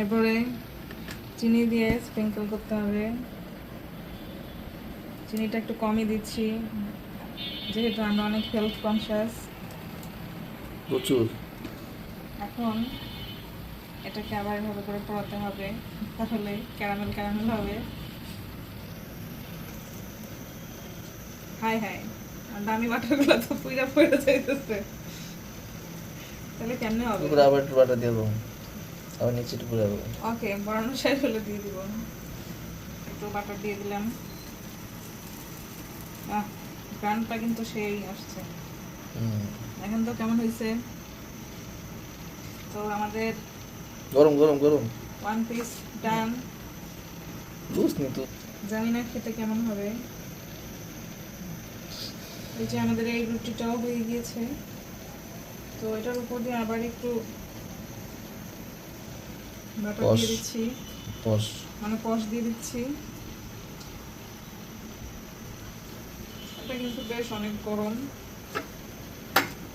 এরপরে চিনি দিয়ে স্প্রিঙ্কল করতে হবে। চিনিটা একটু কমই দিচ্ছি যেহেতু আমরা অনেক হেলথ কনসিয়াস। প্রচুর। এখন এটাকে আবার এভাবে করে পোড়াতে হবে, তাহলে ক্যারামেল ক্যারামেল হবে। হাই হাই, দামি বাটারগুলো তো পুইরা পুইরা যাইতেছে, তাহলে কেমনে হবে? উপরে আবার একটু বাটার দিয়ে দেবো, আবার নিচে একটু পুরো দেবো। ওকে, বানানো শেষ হলে দিয়ে দিব। একটু বাটার দিয়ে দিলাম। গ্রানটা কিন্তু সেই আসছে। এখন তো কেমন হয়েছে? তো আমাদের গরম গরম গরম। ওয়ান পিস ডান। লুজ নি তো। জানি না খেতে কেমন হবে। এই যে আমাদের এই রুটিটাও হয়ে গিয়েছে, তো এটার উপর দিয়ে আবার একটু বাটার দিয়ে দিচ্ছি, মানে কষ দিয়ে দিচ্ছি। এটা কিন্তু বেশ অনেক গরম।